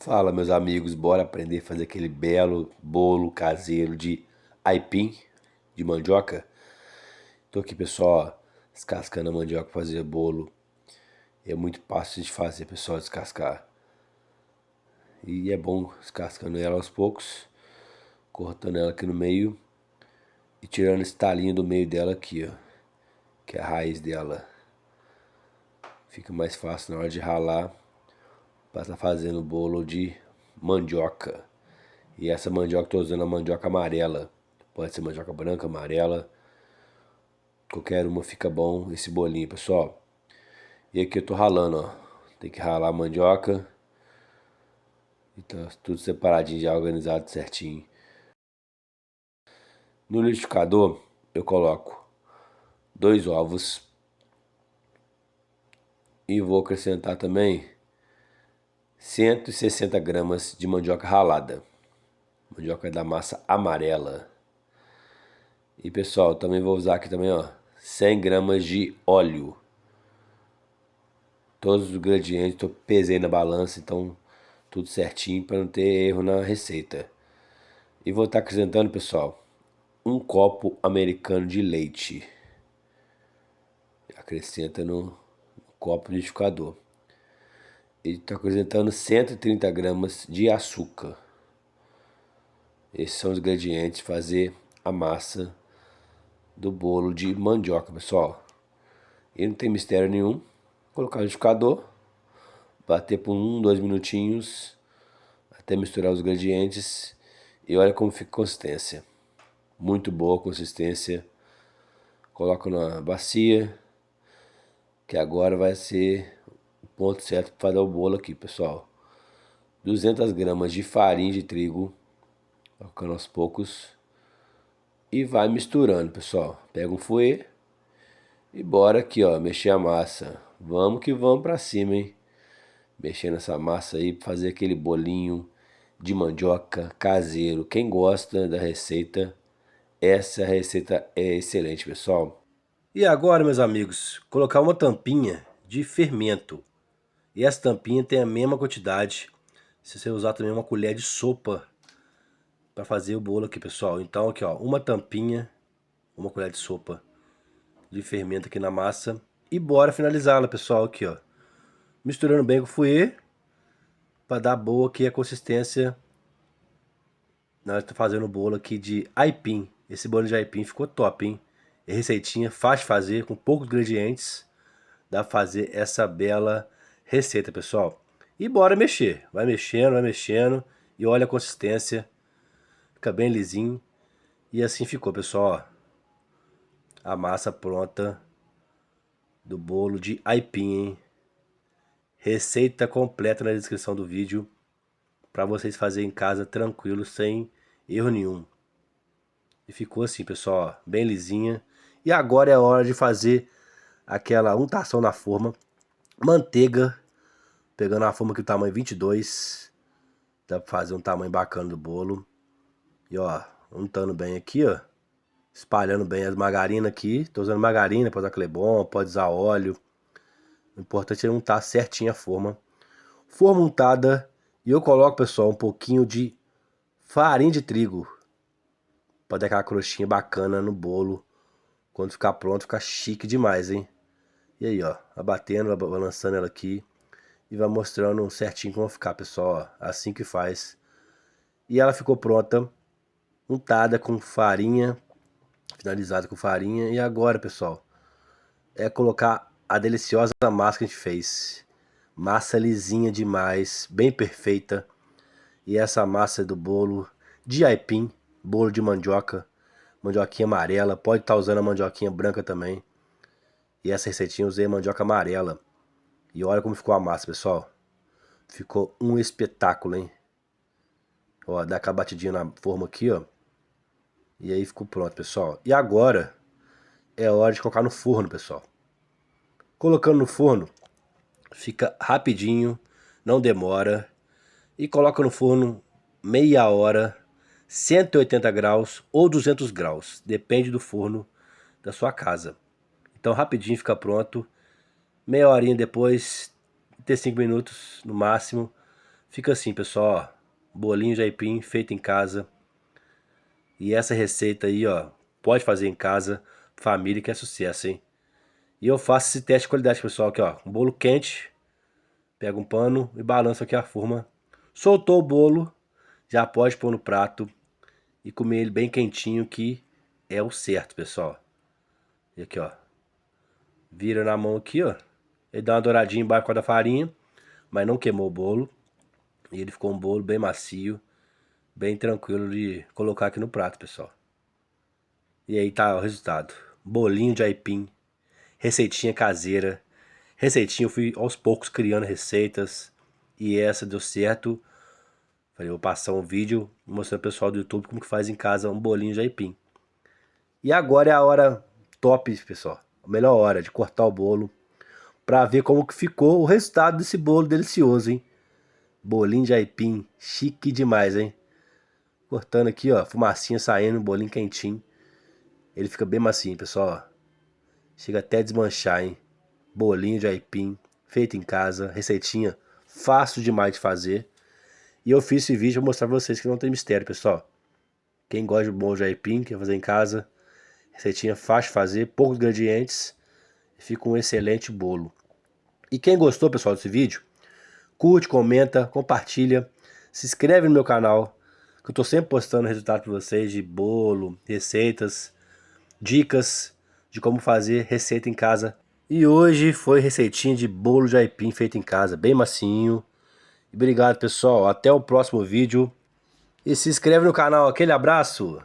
Fala, meus amigos, bora aprender a fazer aquele belo bolo caseiro de aipim, de mandioca? Tô aqui, pessoal, descascando a mandioca pra fazer bolo. É muito fácil de fazer, pessoal, descascar. E é bom descascando ela aos poucos, cortando ela aqui no meio e tirando esse talinho do meio dela aqui, ó, que é a raiz dela. Fica mais fácil na hora de ralar pra estar fazendo bolo de mandioca. E essa mandioca eu tô usando a mandioca amarela. Pode ser mandioca branca, amarela. Qualquer uma fica bom esse bolinho, pessoal. E aqui eu tô ralando, ó. Tem que ralar a mandioca. E tá tudo separadinho, já organizado certinho. No liquidificador eu coloco 2 ovos. E vou acrescentar também 160 gramas de mandioca ralada. Mandioca da massa amarela. E pessoal, também vou usar aqui também, ó, 100 gramas de óleo. Todos os ingredientes eu pesei na balança, então tudo certinho para não ter erro na receita. E vou estar acrescentando, pessoal, 1 copo americano de leite. Acrescenta no copo liquidificador. E estou acrescentando 130 gramas de açúcar. Esses são os ingredientes para fazer a massa do bolo de mandioca, pessoal. E não tem mistério nenhum. Colocar no liquidificador, bater por 2 minutinhos até misturar os ingredientes. E olha como fica a consistência. Muito boa a consistência. Coloco na bacia, que agora vai ser o ponto certo para fazer o bolo aqui, pessoal. 200 gramas de farinha de trigo, colocando aos poucos. E vai misturando, pessoal. Pega um fouet e bora aqui, ó, mexer a massa. Vamos que vamos para cima, hein? Mexendo essa massa aí para fazer aquele bolinho de mandioca caseiro. Quem gosta da receita, essa receita é excelente, pessoal. E agora, meus amigos, colocar uma tampinha de fermento. E essa tampinha tem a mesma quantidade. Se você usar também uma colher de sopa para fazer o bolo aqui, pessoal. Então aqui, ó, uma tampinha, uma colher de sopa de fermento aqui na massa. E bora finalizá-la, pessoal, aqui, ó. Misturando bem com o fouet para dar boa aqui a consistência. Nós estamos fazendo o bolo aqui de aipim. Esse bolo de aipim ficou top, hein? É receitinha, fácil de fazer, com poucos ingredientes. Dá pra fazer essa bela receita, pessoal. E bora mexer. Vai mexendo, vai mexendo. E olha a consistência. Fica bem lisinho. E assim ficou, pessoal. Ó. A massa pronta do bolo de aipim, hein? Receita completa na descrição do vídeo. Para vocês fazerem em casa tranquilo, sem erro nenhum. E ficou assim, pessoal, ó, bem lisinha. E agora é a hora de fazer aquela untação na forma. Manteiga, pegando a forma aqui do tamanho 22. Dá pra fazer um tamanho bacana do bolo. E ó, untando bem aqui, ó. Espalhando bem as margarinas aqui. Tô usando margarina, pode usar Clebon, pode usar óleo. O importante é untar certinho a forma. Forma untada. E eu coloco, pessoal, um pouquinho de farinha de trigo. Pra dar aquela crostinha bacana no bolo. Quando ficar pronto, fica chique demais, hein? E aí, ó, abatendo, balançando ela aqui. E vai mostrando certinho como vai ficar, pessoal, ó. Assim que faz. E ela ficou pronta. Untada com farinha, finalizada com farinha. E agora, pessoal, é colocar a deliciosa massa que a gente fez. Massa lisinha demais, bem perfeita. E essa massa do bolo de aipim, bolo de mandioca, mandioquinha amarela. Pode estar usando a mandioquinha branca também. E essa receitinha eu usei a mandioca amarela. E olha como ficou a massa, pessoal. Ficou um espetáculo, hein? Ó, dá aquela batidinha na forma aqui, ó. E aí ficou pronto, pessoal. E agora é hora de colocar no forno, pessoal. Colocando no forno, fica rapidinho, não demora. E coloca no forno meia hora, 180 graus ou 200 graus. Depende do forno da sua casa. Então rapidinho fica pronto. Meia horinha depois, 35 minutos no máximo, Fica assim, pessoal, ó. Bolinho de aipim feito em casa. E essa receita aí, ó, pode fazer em casa, família, que é sucesso, hein? E eu faço esse teste de qualidade, pessoal, aqui, ó. Um bolo quente, pega um pano e balança aqui a forma. Soltou o bolo, já pode pôr no prato e comer ele bem quentinho, que é o certo, pessoal. E aqui, ó. Vira na mão aqui, ó. Ele dá uma douradinha embaixo da farinha, mas não queimou o bolo. E ele ficou um bolo bem macio, bem tranquilo de colocar aqui no prato, pessoal. E aí tá o resultado. Bolinho de aipim, receitinha caseira. Receitinha, eu fui aos poucos criando receitas. E essa deu certo. Falei, vou passar um vídeo mostrando pro pessoal do YouTube como que faz em casa um bolinho de aipim. E agora é a hora top, pessoal. A melhor hora de cortar o bolo pra ver como que ficou o resultado desse bolo delicioso, hein? Bolinho de aipim, chique demais, hein? Cortando aqui, ó, fumacinha saindo, bolinho quentinho. Ele fica bem macio, pessoal, ó. Chega até a desmanchar, hein? Bolinho de aipim, feito em casa, receitinha fácil demais de fazer. E eu fiz esse vídeo pra mostrar pra vocês que não tem mistério, pessoal. Quem gosta de bolo de aipim, quer fazer em casa, receitinha fácil de fazer, poucos ingredientes, fica um excelente bolo. E quem gostou, pessoal, desse vídeo, curte, comenta, compartilha, se inscreve no meu canal, que eu tô sempre postando resultado pra vocês de bolo, receitas, dicas de como fazer receita em casa. E hoje foi receitinha de bolo de aipim feito em casa, bem macinho. E obrigado, pessoal, até o próximo vídeo. E se inscreve no canal, aquele abraço!